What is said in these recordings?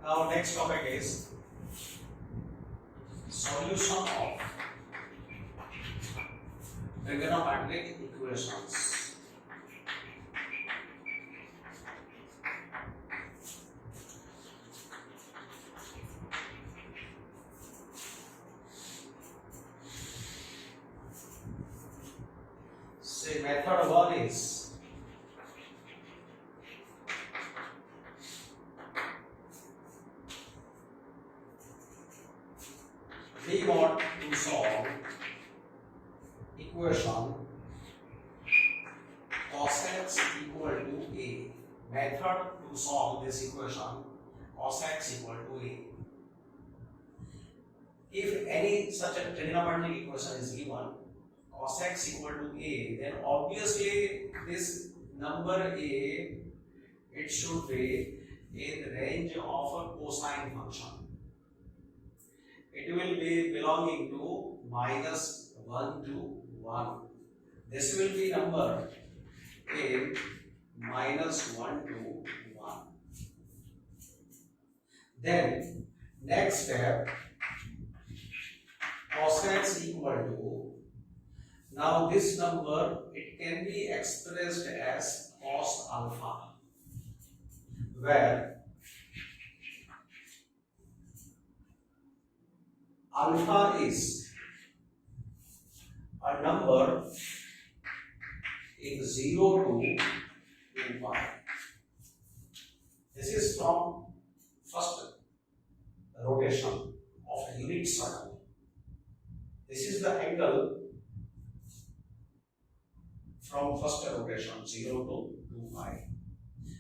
Now next topic is solution of trigonometric equations. Say method 1 is we want to solve equation cos x equal to a. Method to solve this equation cos x equal to a. If any such a trigonometric equation is given cos x equal to a, then obviously this number a, it should be in the range of a cosine function. It will be belonging to -1 to 1. This will be number in -1 to 1. Then next step, cos x equal to, now this number it can be expressed as cos alpha, where alpha is a number in 0 to 2 pi. This is from first rotation of a unit circle. This is the angle from first rotation 0 to 2 pi.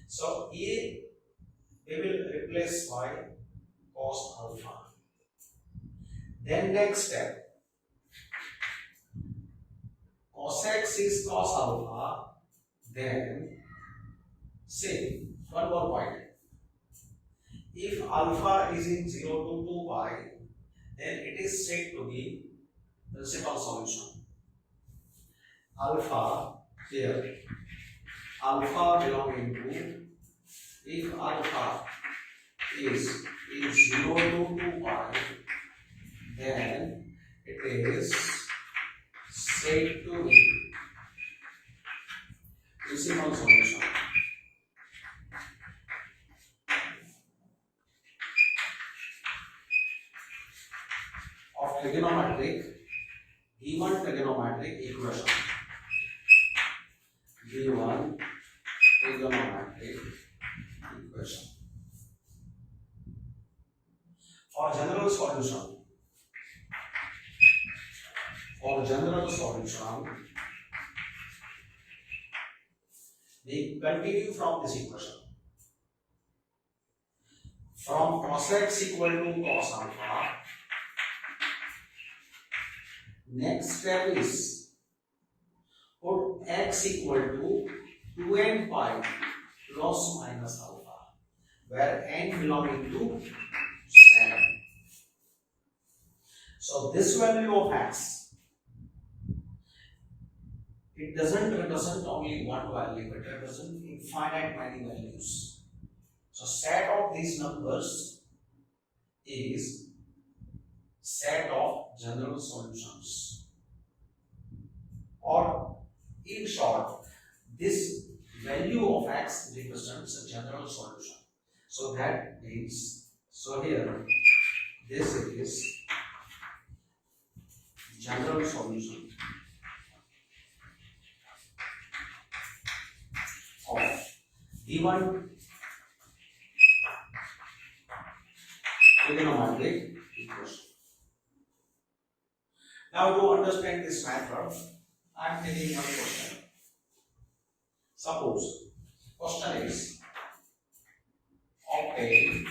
So A we will replace by cos alpha. Then next step, cos x is cos alpha. Then say one more point. If alpha is in 0 to 2 pi, then it is said to be principal solution. Alpha here, alpha belonging to, if alpha is in 0 to 2 pi, then it is said to be principal solution. Of trigonometric, given trigonometric equation. Given trigonometric equation. For general solution, we continue from this equation. From cos x equal to cos alpha, next step is put x equal to 2n pi plus minus alpha, where n belonging to 7. So this value of x, it doesn't represent only one value, it represents infinite many values. So set of these numbers is set of general solutions. Or in short, this value of x represents a general solution. So that means, so here, this is general solution of given trigonometric equation. Now to understand this method, I am taking one question. Suppose question is obtain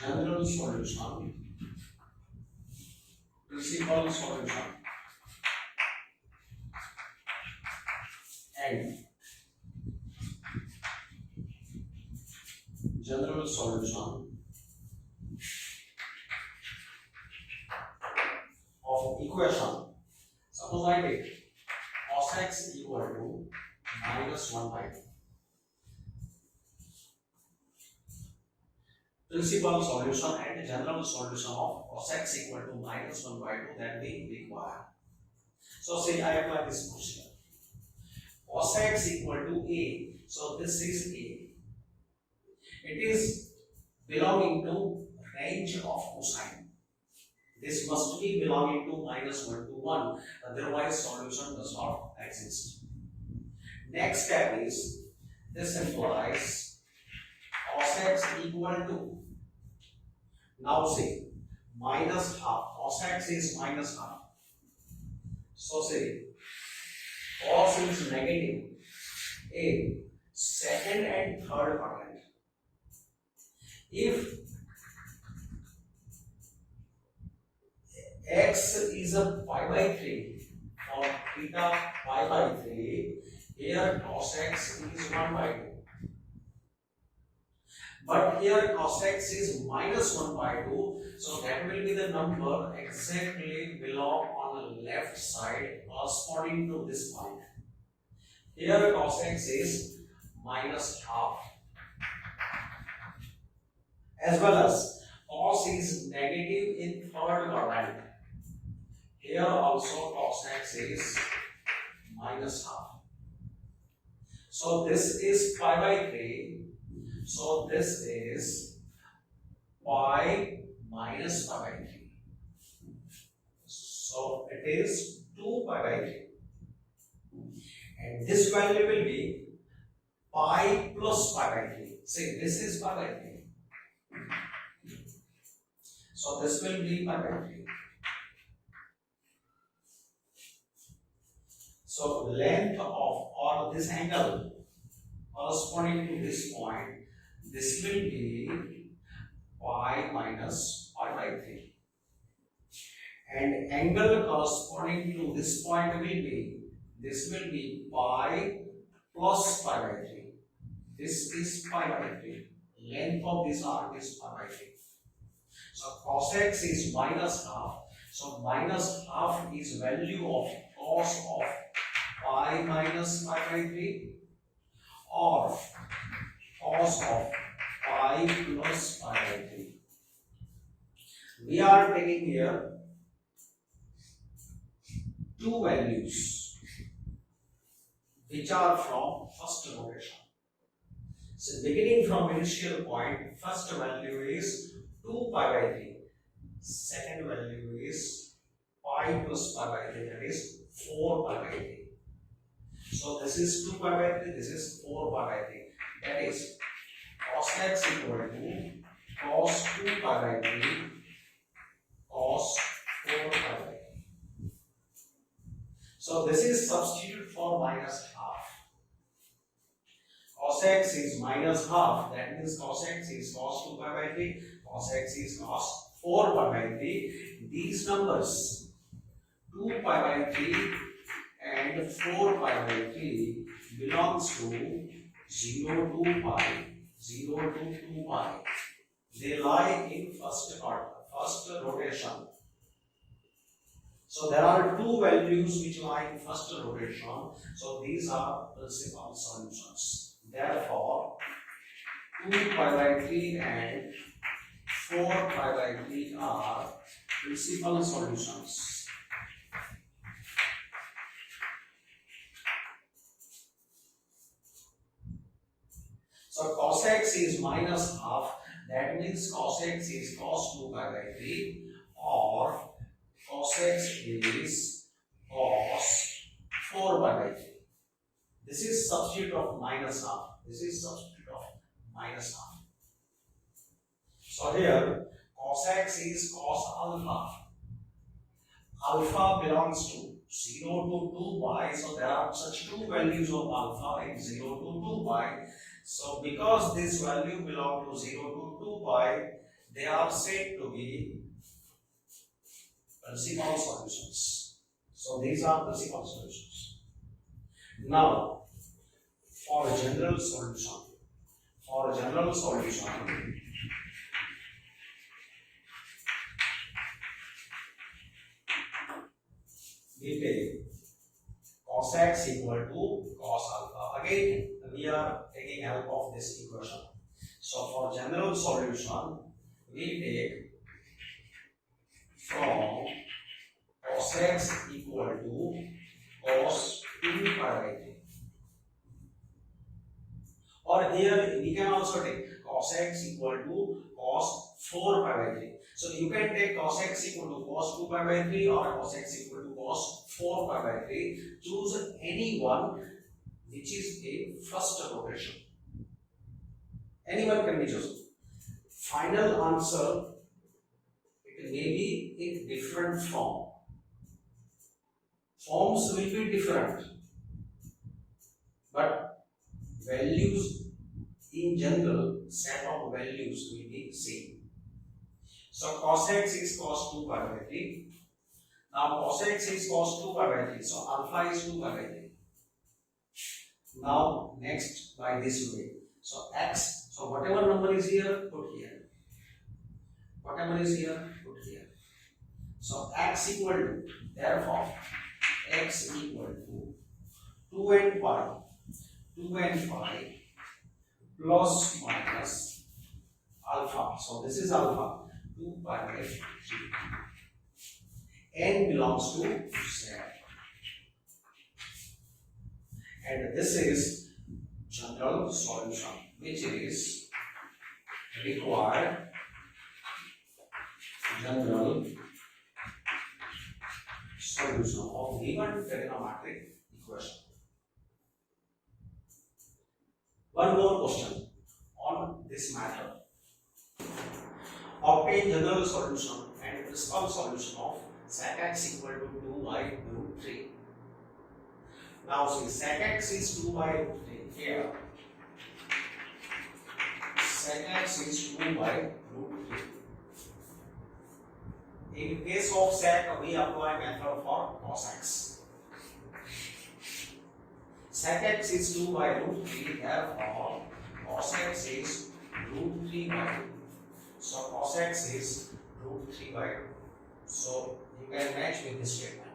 general solution, principal solution, and general solution of equation. Suppose I take cos x equal to -1/2. principal solution and general solution of cos x equal to minus 1 by 2 that we require. So say I apply this procedure. Cos x equal to a. So this is a. It is belonging to range of cosine. This must be belonging to minus 1 to 1. Otherwise solution does not exist. Next step is this implies cos x equal to, now say minus half. Cos x is minus half. So say cos is negative a second and third quadrant. If x is a pi by 3 or theta pi by 3, here cos x is 1 by 2. But here cos x is minus 1 by 2, so that will be the number exactly belong on the left side corresponding to this point. Here cos x is minus half, as well as cos is negative in third quadrant. Here also cos x is minus half. So this is pi by 3. So this is pi minus pi by 3. So it is 2 pi by 3. And this value will be pi plus pi by 3. See, this is pi by 3. So this will be pi by 3. So length of or this angle corresponding to this point, this will be pi minus pi by 3. And angle corresponding to this point will be, this will be pi plus pi by 3. This is pi by 3. Length of this arc is pi by 3. So cos x is minus half. So minus half is value of cos of pi minus pi by 3 or cos of pi plus pi by 3. We are taking here two values which are from first rotation. So beginning from initial point, first value is 2 pi by 3. Second value is pi plus pi by 3, that is 4 pi by 3. So this is 2 pi by 3, this is 4 pi by 3. That is cos x equal to cos 2 pi by 3 cos 4 pi by 3. So this is substitute for minus half. Cos x is minus half, that means cos x is cos 2 pi by 3, cos x is cos 4 pi by 3. These numbers 2 pi by 3 and 4 pi by 3 belongs to 0 to pi, 0 to 2 pi. They lie in first rotation. So there are two values which lie in first rotation. So these are principal solutions. Therefore, 2 pi by 3 and 4 pi by 3 are principal solutions. So cos x is minus half, that means cos x is cos 2 pi by 3 or cos x is cos 4 pi by 3. This is substitute of minus half. This is substitute of minus half. So here cos x is cos alpha. Alpha belongs to 0 to 2 pi. So there are such two values of alpha in 0 to 2 pi. So because this value belong to 0 to 2 pi, they are said to be principal solutions. So these are principal solutions. Now, for general solution, we take cos x equal to cos alpha. Again, we are taking help of this equation. So for general solution, we take from cos x equal to cos 2 pi by 3. Or here we can also take cos x equal to cos 4 pi by 3. So you can take cos x equal to cos 2 pi by 3 or cos x equal to cos 4 pi by 3. Choose any one which is a first rotation. Anyone can be chosen. Final answer, it may be in different form. Forms will be different, but values in general, set of values will be same. So cos x is cos 2 pi by 3. Now cos x is cos 2 pi by 3. So alpha is 2 pi by 3. Now next by this way. So x, so whatever number is here, put here. Whatever is here, put here. So x equal to, therefore x equal to 2 and pi. 2 and pi plus minus alpha. So this is alpha, 2 pi by 3. N belongs to Z. And this is general solution, which is required general solution of given trigonometric equation. One more question on this matter. Obtain general solution and principal solution of sec x equal to 2 by root 3. Now see, sec x is 2 by root 3 here. Sec x is 2 by root 3. In case of sec, we apply method for cos x. Sec x is 2 by root 3, therefore cos x is root 3 by 2. So cos x is root 3 by 2. So you can match with this statement.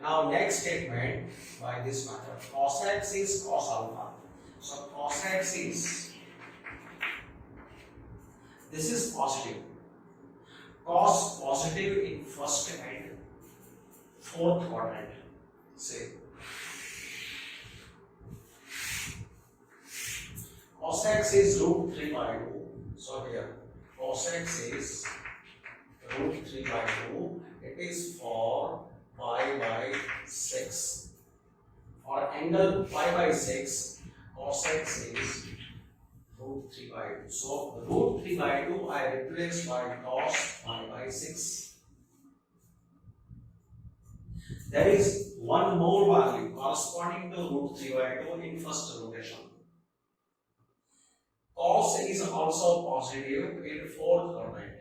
Now next statement by this method. Cos x is cos alpha. So cos x is, this is positive. Cos positive in first and fourth quadrant. Say cos x is root 3 by 2. So here cos x is root 3 by 2. It is for pi by 6. For angle pi by 6, cos x is root 3 by 2. So root 3 by 2 I replace by cos pi by 6. There is one more value corresponding to root 3 by 2 in first rotation. Cos is also positive in fourth quadrant.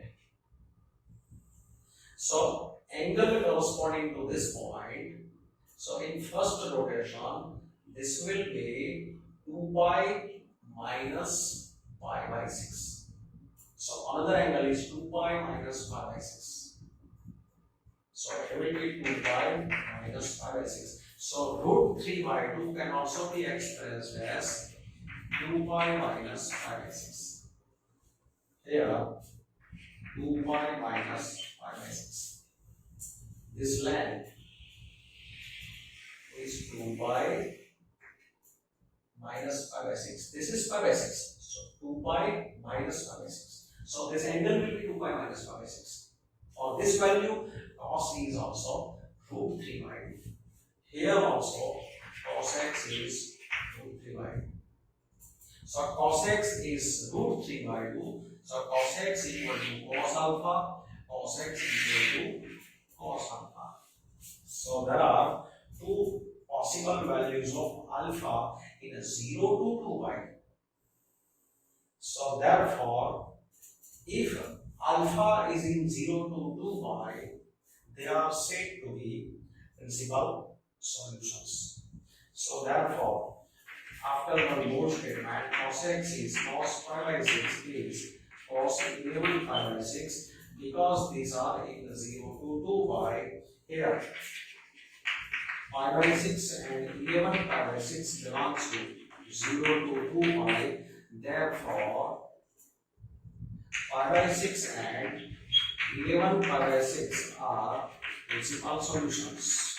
So angle corresponding to this point. So in first rotation, this will be 2 pi minus pi by 6. So another angle is 2 pi minus pi by 6. So it will be 2 pi minus pi by 6. So root 3 by 2 can also be expressed as 2 pi minus pi by 6. Here 2 pi minus pi by 6. This length is 2 pi minus pi by 6. This is pi by 6. So 2 pi minus pi by 6. So this angle will be 2 pi minus pi by 6. For this value, cos is also root 3 by 2. Here also, cos x is root 3 by 2. So cos x is root 3 by 2. So cos x equal to cos alpha. Cos x equal to cos alpha. So there are two possible values of alpha in 0 to 2 pi. So therefore, if alpha is in 0 to 2 pi, they are said to be principal solutions. So therefore, after one more statement, cos x is cos pi by 6 is cos 11 pi by 6, because these are in 0 to 2 pi. Here pi by 6 and 11 pi by 6 belongs to 0 to 2 pi. Therefore pi by 6 and 11 pi by 6 are principal solutions.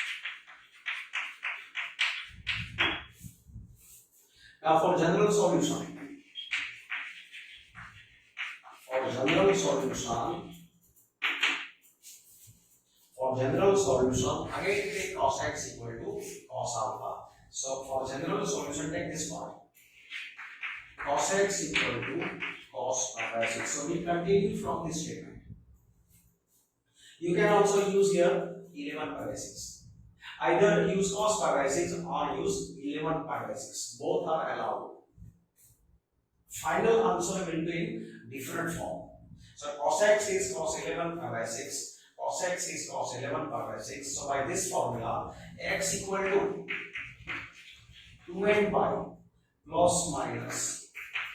Now for general solution, again take cos x equal to cos alpha. So for general solution, take this part. Cos x equal to cos pi by 6. So we continue from this statement. You can also use here 11 pi by 6. Either use cos pi by 6 or use 11 pi by 6. Both are allowed. Final answer will be in different form. So cos x is cos 11 pi by 6. Cos x is cos 11 pi by 6. So by this formula, x equal to 2n pi plus minus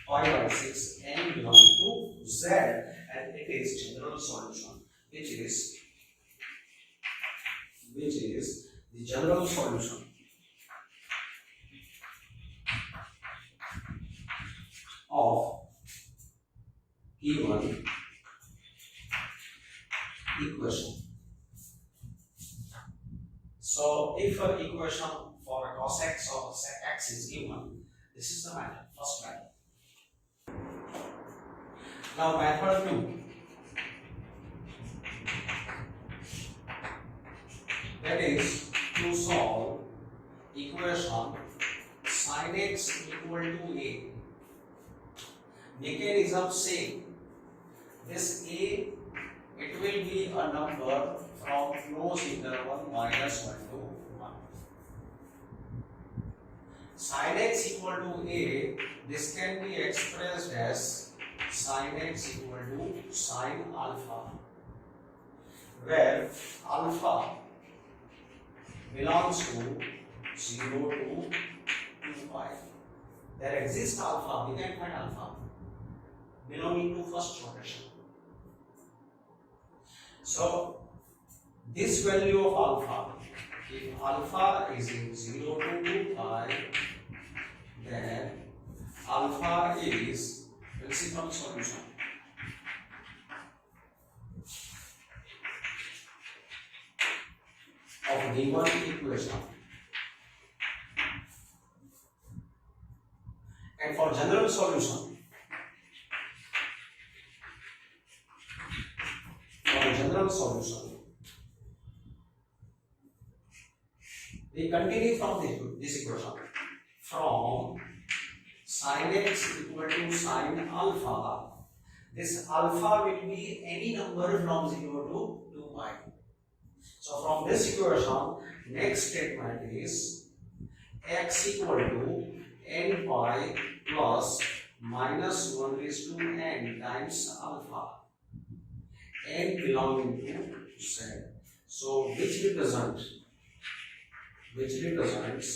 pi by 6 n belonging to z, and it is general solution, which is the general solution of given equation. So if an equation for a cos x or sec x is given, this is the method, first method. Now method 2, that is to solve equation sin x equal to a. Mechanism same. This a, it will be a number from closed interval minus 1 to 1. Sin x equal to a, this can be expressed as sin x equal to sin alpha, where alpha belongs to 0 to 2 pi. There exists alpha, we can find alpha belonging to first rotation. So this value of alpha, if alpha is in 0 to 2 pi, then alpha is principal solution. Of given equation. And for general solution, we continue from this equation. From sin x equal to sin alpha, this alpha will be any number from 0 to 2 pi. So from this equation, next statement is x equal to n pi plus minus 1 raised to n times alpha, n belonging to z. So which represents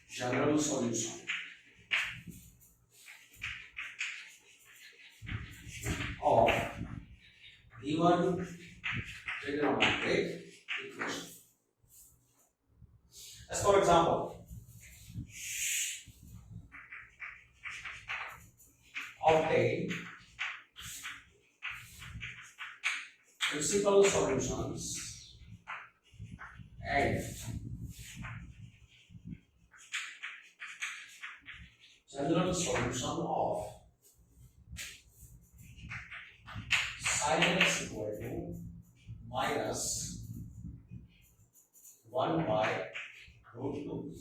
general solution of given trigonometric equation. As for example, obtain principal solutions and general solution of sin x equal to minus 1 by root 2.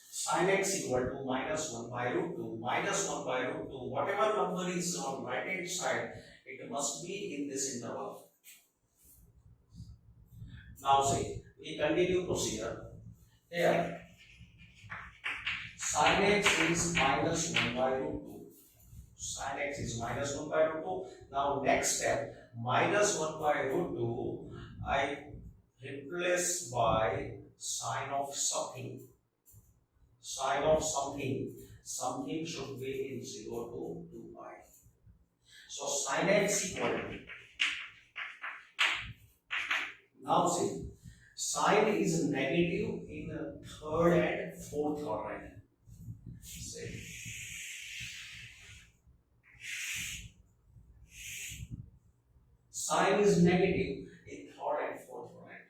Sin x equal to minus 1 by root 2. Minus 1 by root 2. Whatever number is on right hand side, it must be in this interval. Now see, we continue procedure. Here, sin x is minus 1 by root 2. Sin x is minus 1 by root 2. Now next step, minus 1 by root 2, I replace by sine of something. Sine of something. Something should be in 0 to 2 pi. So sin x equal to, now see, sine is negative in third and fourth order. Say sine is negative in third and fourth quadrant.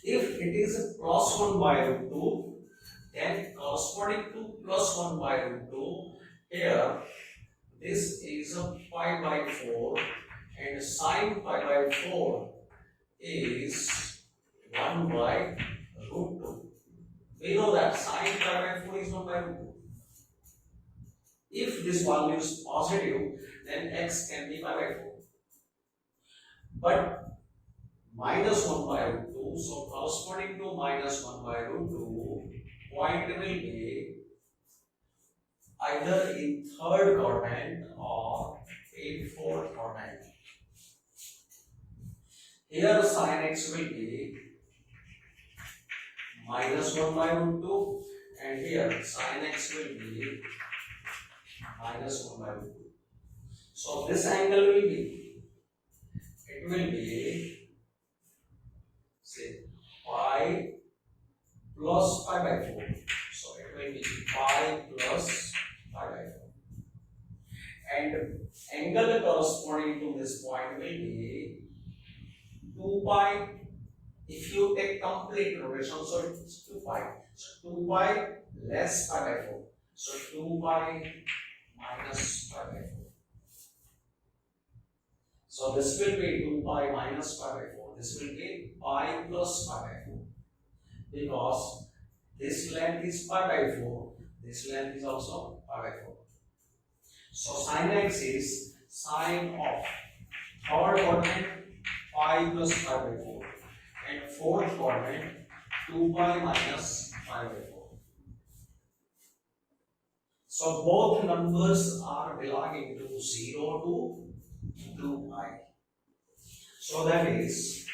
If it is plus 1 by root 2, then corresponding to plus 1 by root 2, here this is a pi by 4 and sine pi by 4 is 1 by root 2. We know that sine pi by 4 is 1 by root 2. If this value is positive, then x can be pi by 4. But minus 1 by root 2, so corresponding to minus 1 by root 2, point will be either in third quadrant or in fourth quadrant. Here sin x will be minus 1 by root 2 and here sin x will be minus 1 by root 2. So this angle will be, it will be say pi plus pi by 4. So it will be pi plus pi by 4. And angle corresponding to this point will be 2 pi. If you take complete rotation, so it's 2 pi. So 2 pi less pi by 4. So 2 pi minus pi by 4. So this will be 2 pi minus pi by 4. This will be pi plus pi by 4. Because this length is pi by 4. This length is also pi by 4. So sin x is sine of third quadrant pi plus pi by 4 and fourth quadrant 2 pi minus pi by 4. So both numbers are belonging to 0 to 2 pi. So that is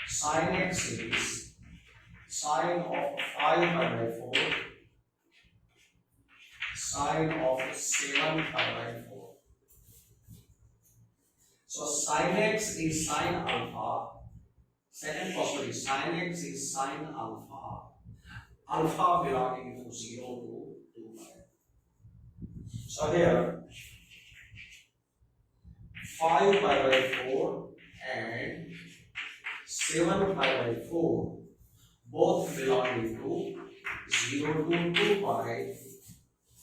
sin x is sine of 5 pi by 4 sine of 7 pi by 4. So sin x is sine alpha. Second possibility, sin x is sine alpha. Alpha belonging to 0 to 2 pi. So here 5 pi by 4 and 7 pi by 4 both belonging to 0 to 2 pi.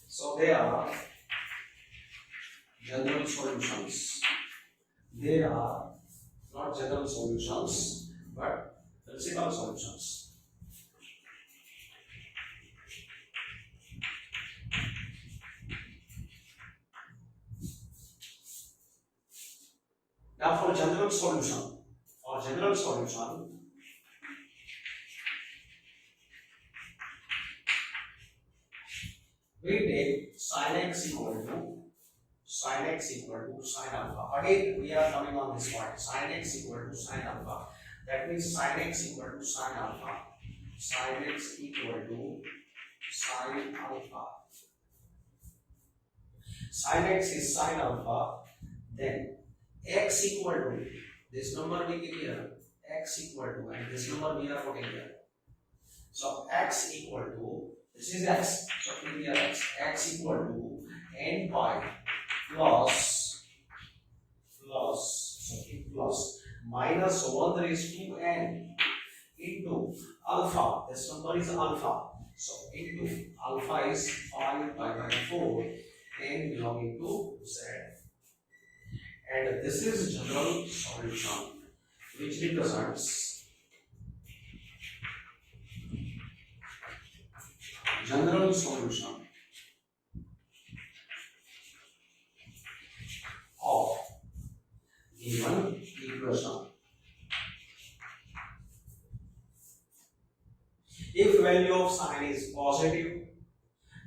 So they are general solutions. They are not general solutions but principal solutions. Now for general solution, we take sin x equal to sin alpha. Again, we are coming on this point. Sin x equal to sin alpha. That means sin x equal to sin alpha. Sin x equal to sin alpha. Sin x is sin alpha. Then x equal to this number we give here. X equal to and this number we are putting here. So x equal to this is x. So here x equal to n pi plus minus 1 raised to n into alpha. This number is alpha. So into alpha is 5 pi by 4 n belonging to z. And this is general solution which represents general solution of given equation. If value of sine is positive,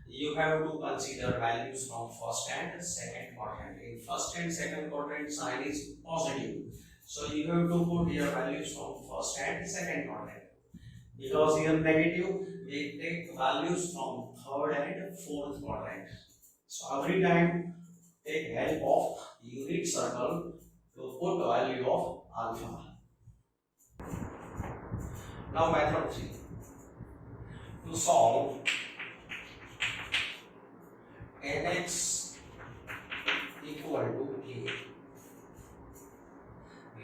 you have to consider values from first and second quadrant. In first and second quadrant, sine is positive. So you have to put your values from first and second quadrant. Because here negative, we take values from third and fourth quadrant. So every time take help of unit circle to put value of alpha. Now method 3. To solve nx equal to a.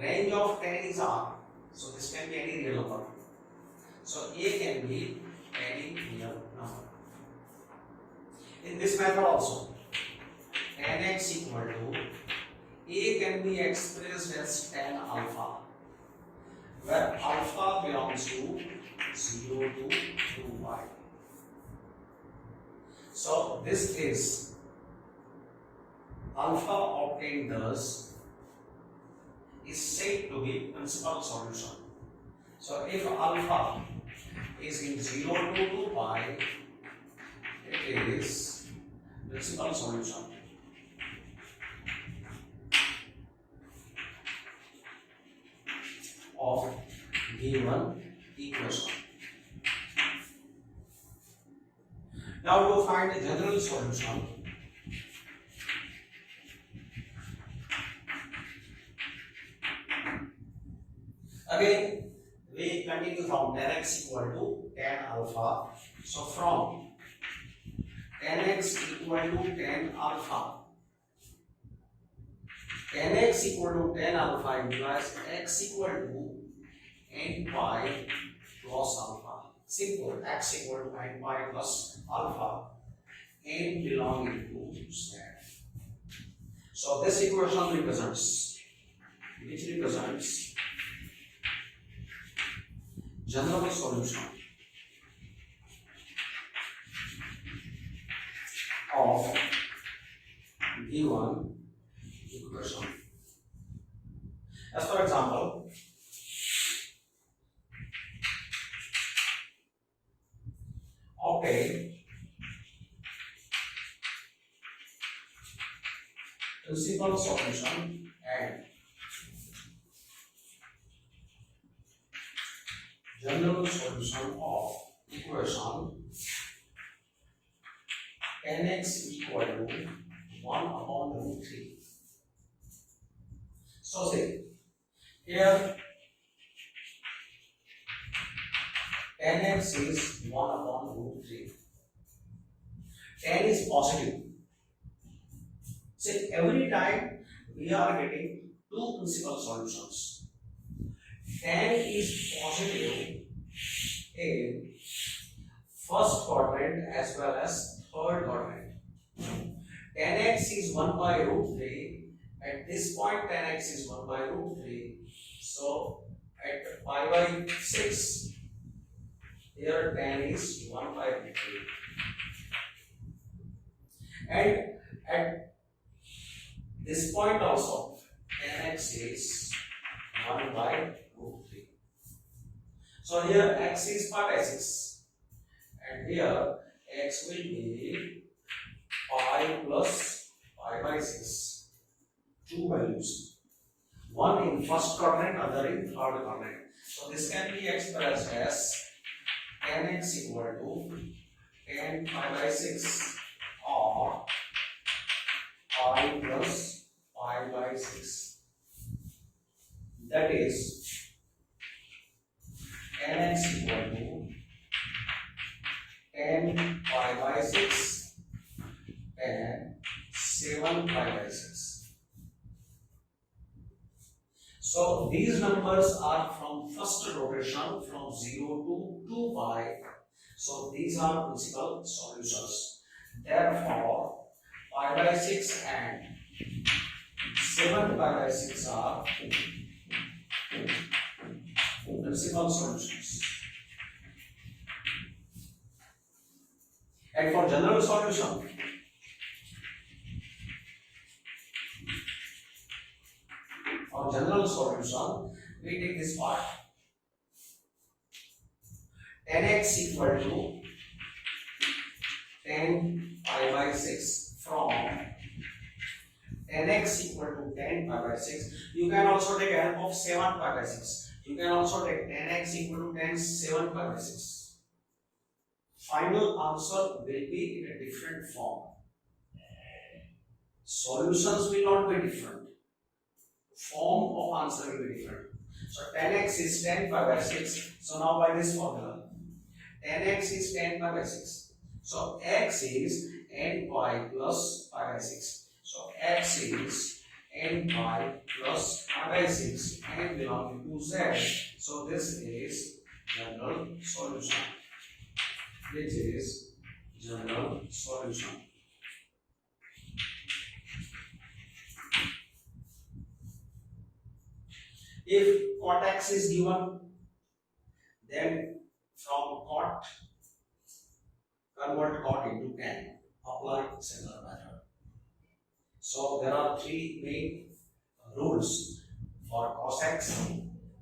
Range of 10 is r, so this can be any real number. So a can be any real number. In this method also, nx equal to a can be expressed as 10 alpha, where alpha belongs to 0 to 2y. So this is alpha obtained thus is said to be principal solution. So if alpha is in 0 to 2y, it is principal solution. Of given equation. Now to find the general solution, again we continue from 10x equal to 10 alpha. So from 10x equal to 10 alpha, 10x equal to 10 alpha implies x equal to n pi plus alpha. Simple, x equal to n pi plus alpha, n belonging to z. So this equation represents, which represents general solution of given equation. As for example, obtain principal solution and general solution of equation nx equal to 1 upon root 3. So say here nx is 1 upon root 3. 10 is positive. See, every time we are getting two principal solutions. 10 is positive in first quadrant as well as third quadrant. 10x is 1 by root 3. At this point 10x is 1 by root 3. So at pi by 6, here 10 is 1 by root 3. And at this point also 10x is 1 by root 3. So here x is pi by 6. And here x will be pi plus pi by 6. Two values. One in first quadrant, other in third quadrant. So this can be expressed as 10x equal to 10 pi by 6 or pi plus pi by 6. That is 10x equal to 10 pi by 6 and 7 pi by 6. So these numbers are from first rotation from 0 to 2 pi. So these are principal solutions. Therefore, pi by 6 and 7 pi by 6 are principal solutions. And for general solution, we take this part. 10x equal to 10 pi by 6 from 10x equal to 10 pi by 6. You can also take help of 7 pi by 6. You can also take 10x equal to 10 7 pi by 6. Final answer will be in a different form. Solutions will not be different. Form of answer will be different. So 10x is 10 pi by 6. So now by this formula, 10x is 10 pi by 6. So x is n pi plus pi by 6. So x is n pi plus pi by 6 and belonging to z. So this is general solution. Which is general solution. If cot x is given, then from cot convert cot into tan. Apply similar method. So there are three main rules for cos x,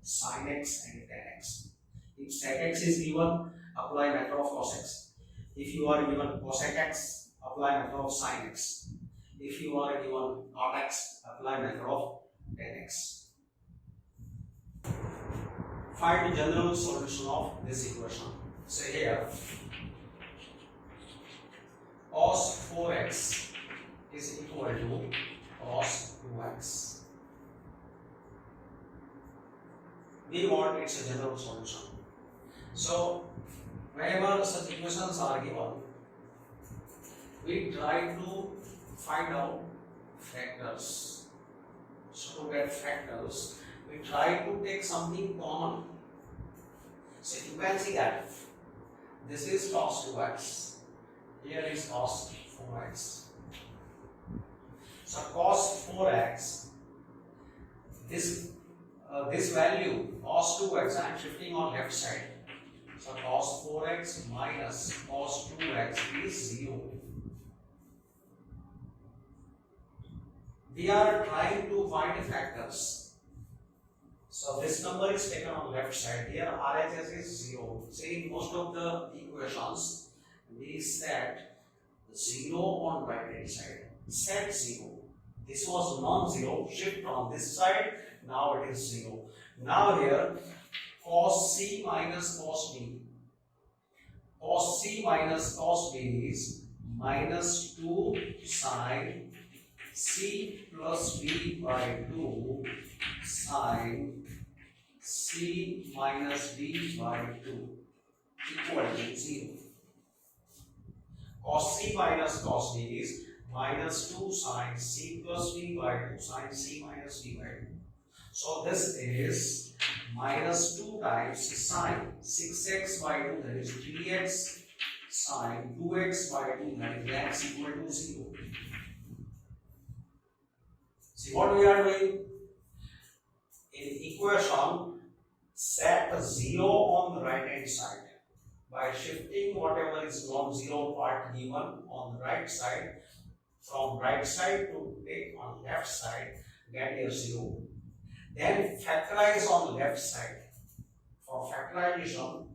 sin x, and tan x. If sec x is given, apply method of cos x. If you are given cosec x, apply method of sin x. If you are given cot x, apply method of tan x. Find the general solution of this equation. So here, cos 4x is equal to cos 2x. We want its a general solution. So, whenever such equations are given, we try to find out factors. So, to get factors, we try to take something common. So, you can see that this is cos 2x, here is cos 4x. So, cos 4x, this value cos 2x, I am shifting on left side. So cos 4x minus cos 2x is 0. We are trying to find factors. So this number is taken on left side. Here RHS is 0. See, in most of the equations, we set 0 on right hand side. Set 0. This was non-zero. Shift on this side. Now it is 0. Now here, cos C minus cos B. Cos C minus cos B is minus 2 sin C plus B by 2 sin C minus B by 2 equal to 0. Cos C minus cos B is minus 2 sin C plus B by 2 sin C minus B by 2. So this is minus 2 times sin 6x by 2, that is 3x sin 2x by 2, that is x equal to 0. See what we are doing? In equation, set 0 on the right hand side by shifting whatever is non-zero part given on the right side, from right side to take on left side, get here 0. Then factorize on left side. For factorization,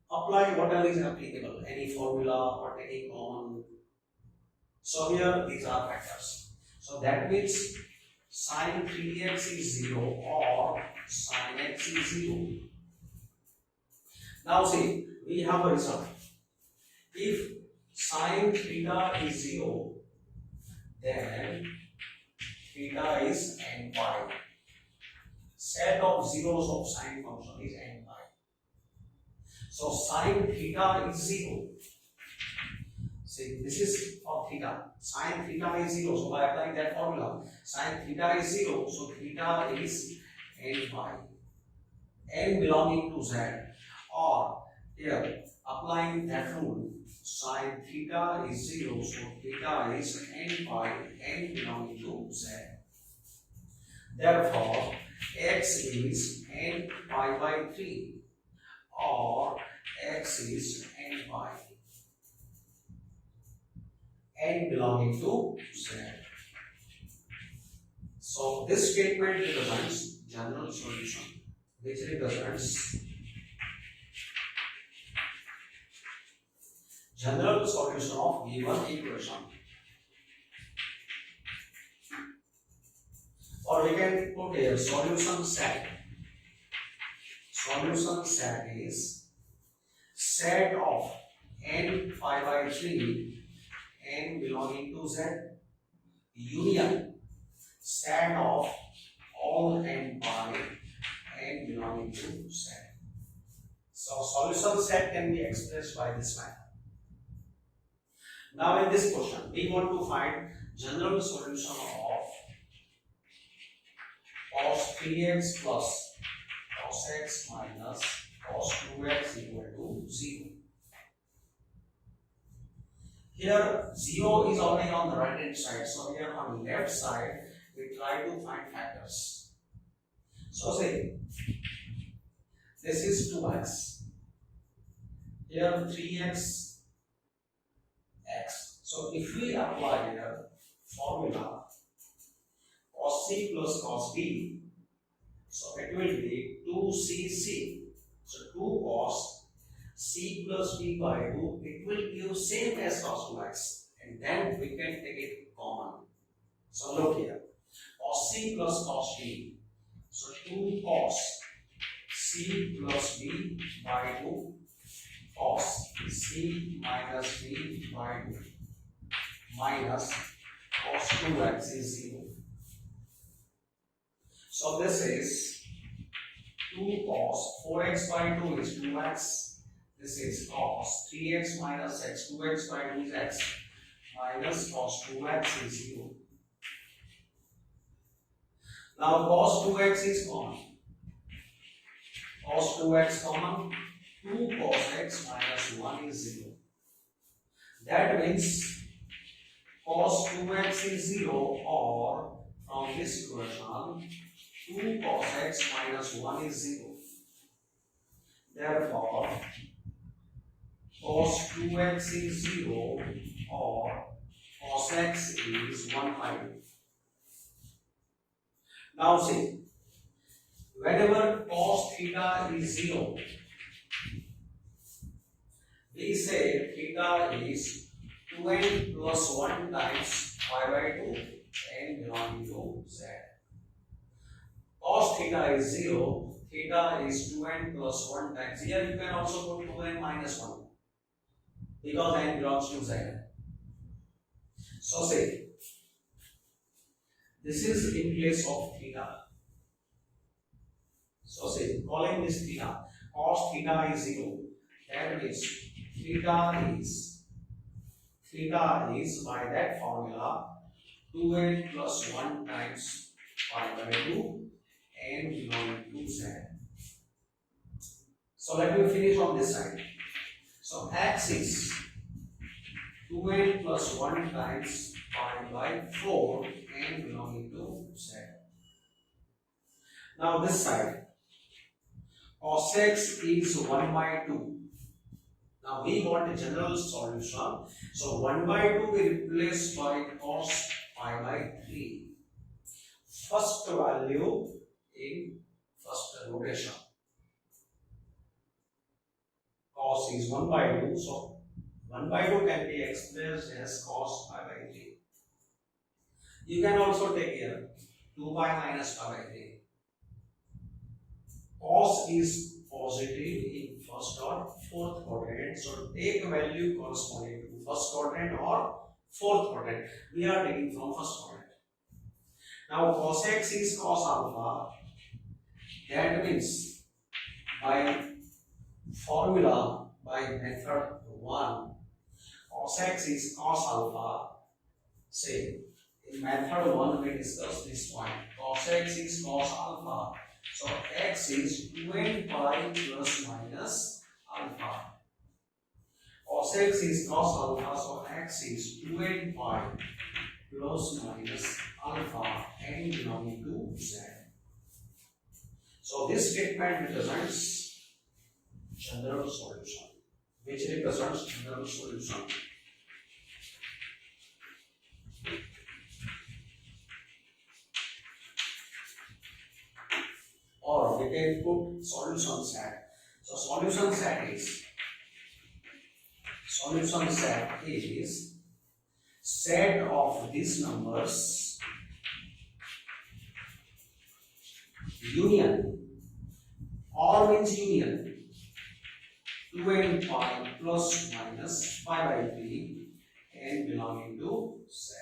apply whatever is applicable, any formula or any common. So here these are factors. So that means sin 3x is 0 or sin x is 0. Now see, we have a result. If sin theta is 0, then theta is n pi. Set of zeros of sine function is n pi. So sin theta is 0. See, this is for theta. Sin theta is 0. So by applying that formula, sin theta is 0. So theta is n pi. N belonging to z. Or here, applying that rule, sin theta is 0. So theta is n pi, n belonging to z. Therefore, x is n pi by 3 or x is n pi, n belonging to z. So this statement represents general solution, which represents general solution of given equation. Or we can put here solution set. Solution set is set of n pi by 3, n belonging to z, union set of all n pi, n belonging to z. So solution set can be expressed by this method. Now in this question, we want to find general solution of cos 3x plus cos x minus cos 2x equal to 0. Here 0 is already on the right hand side, so here on left side we try to find factors. So say this is 2x, here 3x x. So if we apply here formula cos c plus cos b, so it will be 2cc. So 2 cos c plus b by 2, it will give same as cos 2x, and then we can take it common. So look here, cos c plus cos b, so 2 cos c plus b by 2 cos c minus b by 2 minus cos 2x is 0. So this is 2 cos 4x by 2 is 2x. This is cos 3x minus x, 2x by 2 is x, minus cos 2x is 0. Now cos 2x is common. Cos 2x common, 2 cos x minus 1 is 0. That means cos 2x is 0, or from this equation 2 cos x minus 1 is 0. Therefore cos 2x is 0, or cos x is 1 by 2. Now see, whenever cos theta is 0, we say theta is 2n plus 1 times pi by 2 and belonging to z. Cos theta is 0, theta is 2n plus 1 times. Here you can also put 2n minus 1 because n belongs to z. So say this is in place of theta. So say calling this theta, cos theta is 0. That means theta is by that formula 2n plus 1 times pi by 2 and belonging to z. So let me finish on this side. So x is 2n plus 1 times pi by 4 and belonging to z. Now this side, cos x is 1 by 2. Now we want a general solution. So 1 by 2 we replace by cos pi by 3. First value in first notation. Cos is 1 by 2. So 1 by 2 can be expressed as cos pi by 3. You can also take here 2 pi minus pi by 3. Cos is positive in first or fourth quadrant. So take value corresponding to first quadrant or fourth quadrant. We are taking from first quadrant. Now cos x is cos alpha. That means by formula, by method 1, cos x is cos alpha. Say in method 1 we discuss this point. Cos x is cos alpha. So x is 2n pi plus minus alpha. Cos x is cos alpha, so x is 2n pi plus minus alpha and belonging to z. So this statement represents general solution. Which represents general solution. Or we can put solution set. So solution set is set of these numbers union, or means union 2n pi plus minus pi by 3 and belonging to z.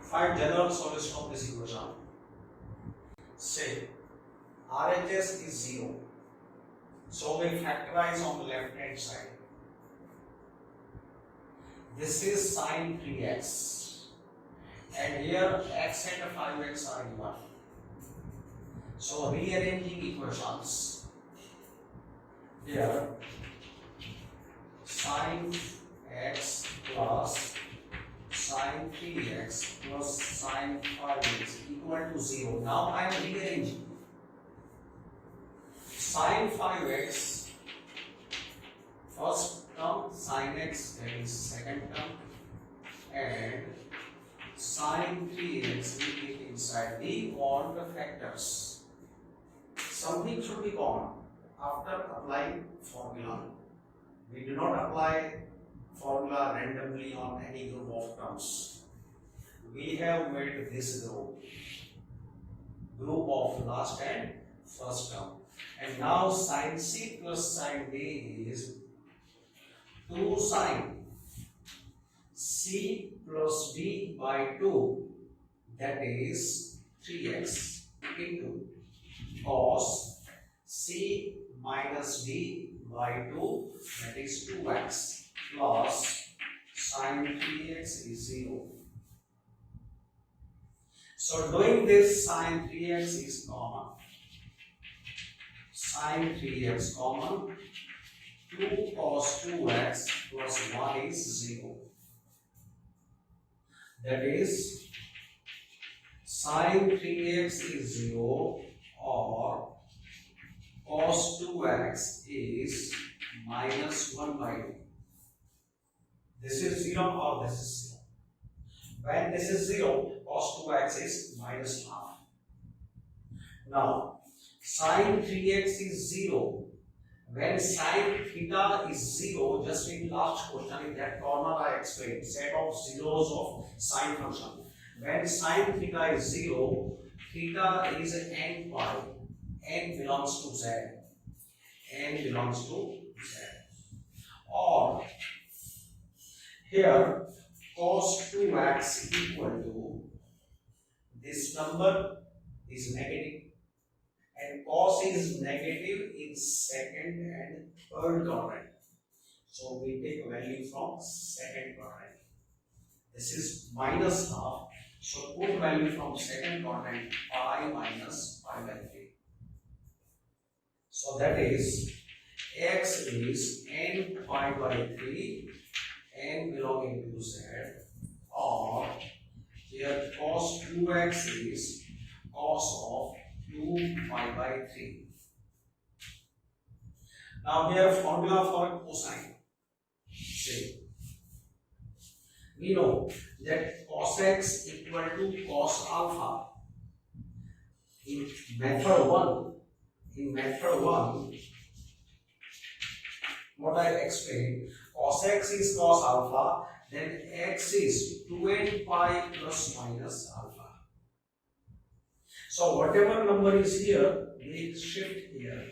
Find general solution of this equation. Say RHS is 0, so we factorize on the left hand side. this is sine 3x, and here x and 5x are given. So rearranging equations, here sine x plus sine 3x plus sine 5x equal to 0. Now I am rearranging. Sine 5x, first term, sine x, that is second term, and sine 3x we keep inside. We want the factors. Something should be common after applying formula. We do not apply formula randomly on any group of terms. We have made this group of last and first term. And now sin c plus sin d is 2 sin c plus d by 2, that is 3x, into cos c minus d by 2, that is 2x, plus sin 3x is 0. So doing this, sin 3x is common. Sin 3x common, 2 cos 2x plus 1 is 0. That is, sin 3x is 0 or cos 2x is minus 1 by 2. This is 0 or this is 0. When this is 0, cos 2x is minus half. Now, sin 3x is 0. When sin theta is 0, just in last question in that corner I explained, set of zeros of sine function. When sin theta is 0, theta is n pi. N belongs to z. N belongs to z. Or here cos 2x equal to, this number is negative, and cos is negative in second and third quadrant. So we take value from second quadrant. This is minus half. So put value from second quadrant, pi minus pi by 3. So that is, x is n pi by 3, n belonging to z, or here cos 2x is cos of 2 pi by 3. Now we have formula for cosine. See, we know that cos x equal to cos alpha. In method 1, what I explained, cos x is cos alpha, then x is 2n pi plus minus alpha. So whatever number is here, we shift here.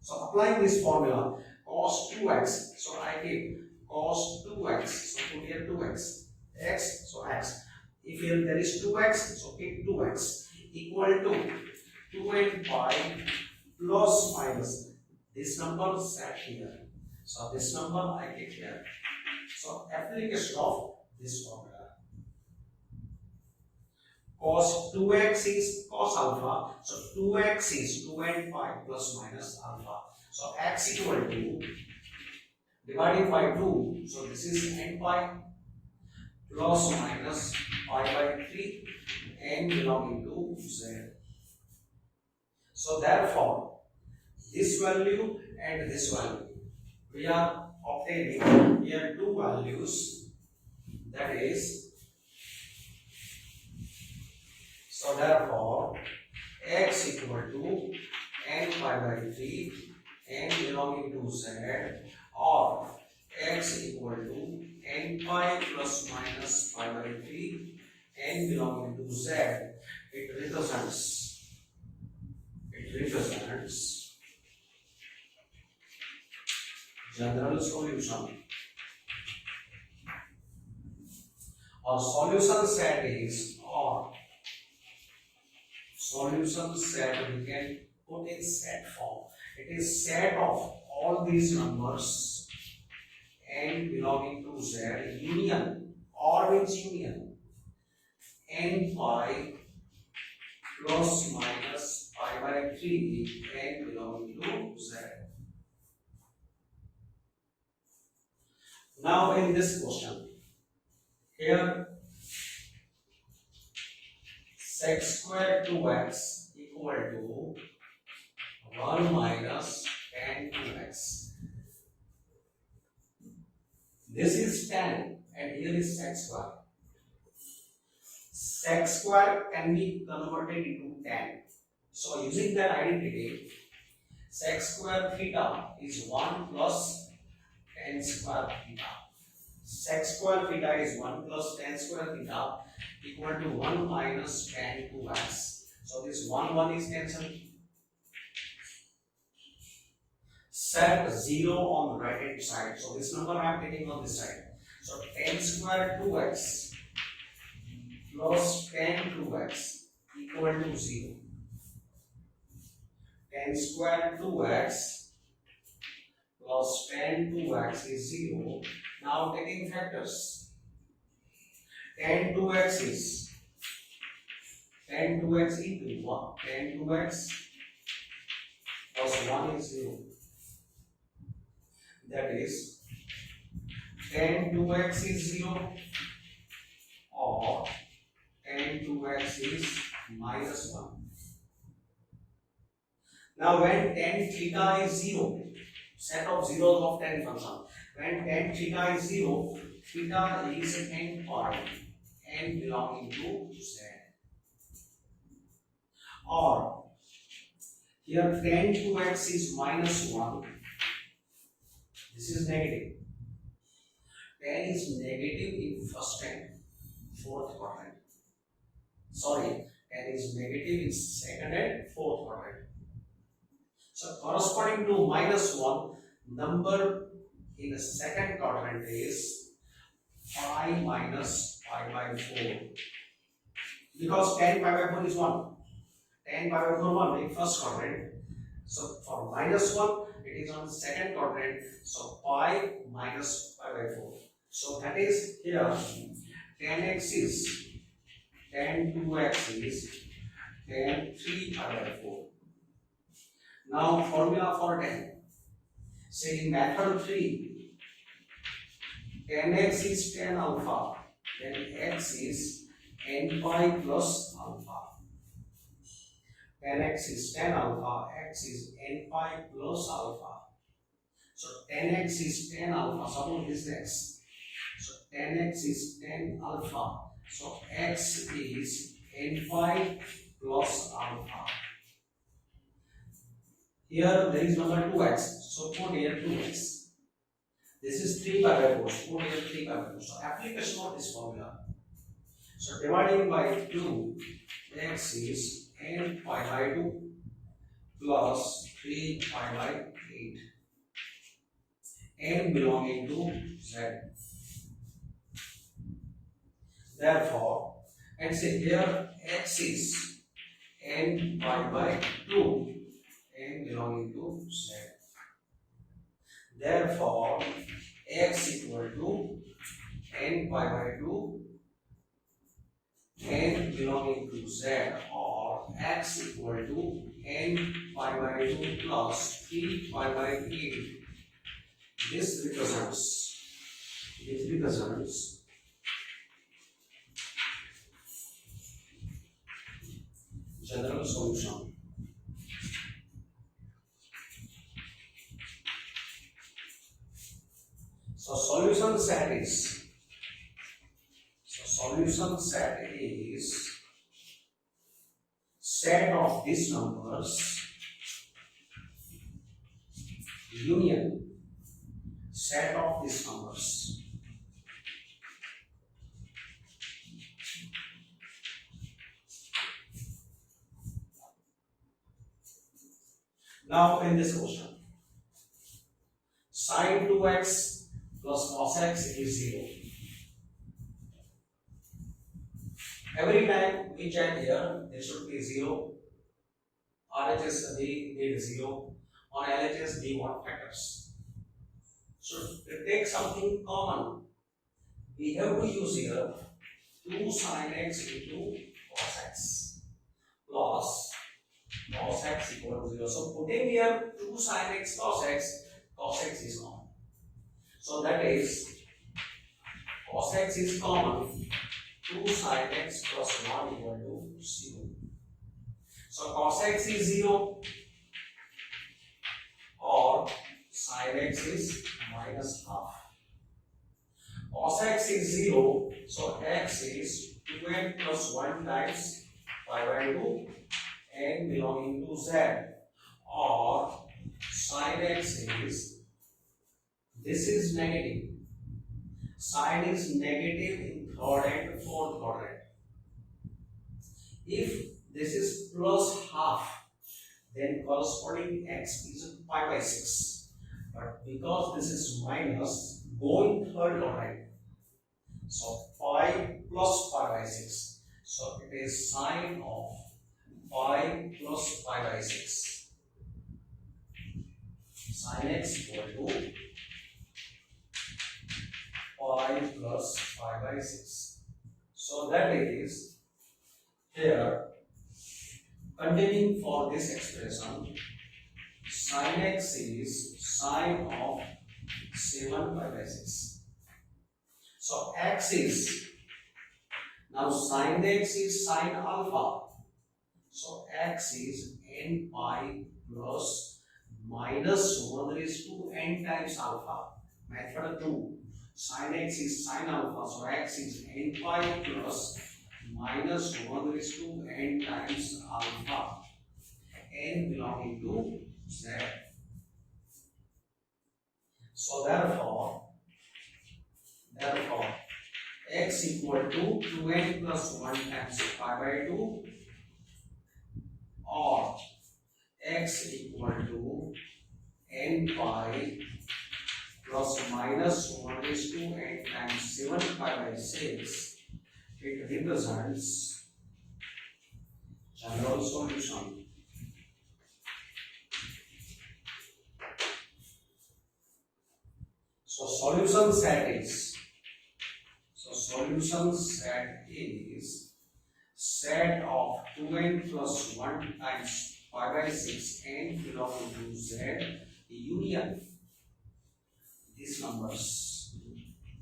So applying this formula, cos 2x, so I keep cos 2x, so put here 2x, x, so x. If here there is 2x, so keep 2x, equal to 2n pi plus minus, this number set here. So this number I keep here. So application of this formula. Cos 2x is cos alpha, so 2x is 2n pi plus minus alpha. So x equal to, dividing by 2, so this is n pi plus minus pi by 3, n belonging to z. So therefore, this value and this value, we are obtaining here two values, that is, so therefore x equal to n pi by 3, n belonging to z, or x equal to n pi plus minus pi by 3, n belonging to z. It represents general solution, or solution set is, or solution set we can put in set form. It is set of all these numbers n belonging to z union, or means union, n pi plus minus pi by 3 n belonging to z. Now in this question, here sec square 2x equal to 1 minus tan 2x. This is tan and here is sec square. Sec square can be converted into tan. So using that identity, sec square theta is 1 plus tan square theta. Sec square theta is 1 plus tan square theta equal to 1 minus tan 2x. So this 1 is cancelled. Set 0 on the right hand side. So this number I am taking on this side. So tan square 2x plus tan 2x equal to 0. Tan square 2x plus tan 2x is 0. Now taking factors. Tan 2x is tan 2x into 1. Tan 2x plus 1 is 0. That is tan 2x is 0 or tan 2x is minus 1. Now when tan theta is 0, set of zeros of tan function. When tan theta is 0, theta is n pi, n belonging to z. Or here tan 2x is minus 1. This is negative. Tan is negative in first and fourth quadrant. Sorry, tan is negative in second and fourth quadrant. So corresponding to minus 1, number in the second quadrant is pi minus pi by 4. Because tan pi by 4 is 1. Tan pi by 4 1 in first quadrant. So for minus 1, it is on the second quadrant. So pi minus pi by 4. So that is here tan x is tan 2x is tan 3 pi by 4. Now formula for tan. Say in method 3, tan x is tan alpha, then x is n pi plus alpha. Tan x is tan alpha, x is n pi plus alpha. So tan x is tan alpha, suppose this is x. So tan x is tan alpha, so x is n pi plus alpha. Here there is number 2x, so put here 2x. This is 3 pi by 4, so put here 3 pi by 4. So application of this formula. So dividing by 2, x is n pi by 2 plus 3 pi by 8. N belonging to z. Therefore, and say here x is n pi by 2, n belonging to z. Therefore, x equal to n pi by 2, n belonging to z, or x equal to n pi by 2 plus 3 pi by 8. This represents general solution. So solution set is set of these numbers union set of these numbers. Now in this question, sin 2x plus cos x is 0. Every time we check here, there should be 0. RHS we need 0. On LHS we want factors. So to take something common, we have to use here 2 sin x into cos x plus cos x equal to 0. So putting here 2 sin x cos x is common. So that is cos x is common, 2 sin x plus 1 equal to 0. So cos x is 0 or sin x is minus half. Cos x is 0, so x is 2n plus 1 times pi by 2 n belonging to z, or sin x is, this is negative, sin is negative in third and fourth quadrant. If this is plus half, then corresponding x is pi by 6. But because this is minus, go in third quadrant. So pi plus pi by 6. So it is sine of pi plus pi by 6. Sin x equal to pi plus pi by 6. So that is here, continuing for this expression, sin x is sine of 7 pi by 6. So x is, now sin x is sine alpha. So x is n pi plus minus 1 raised to n times alpha. Method 2. Sin x is sine alpha. So x is n pi plus minus 1 raised to n times alpha. N belonging to z. So therefore x equal to 2n plus 1 times pi by 2, or x equal to n pi plus minus 1 raised to n times 7 pi by 6. It represents general solution. So solution set is, set of 2n plus 1 times pi by 6 n belonging to z union these numbers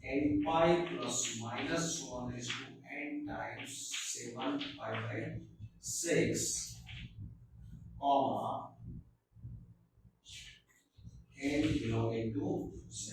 n pi plus minus 1 is to n times 7 pi by 6 comma n belonging to z.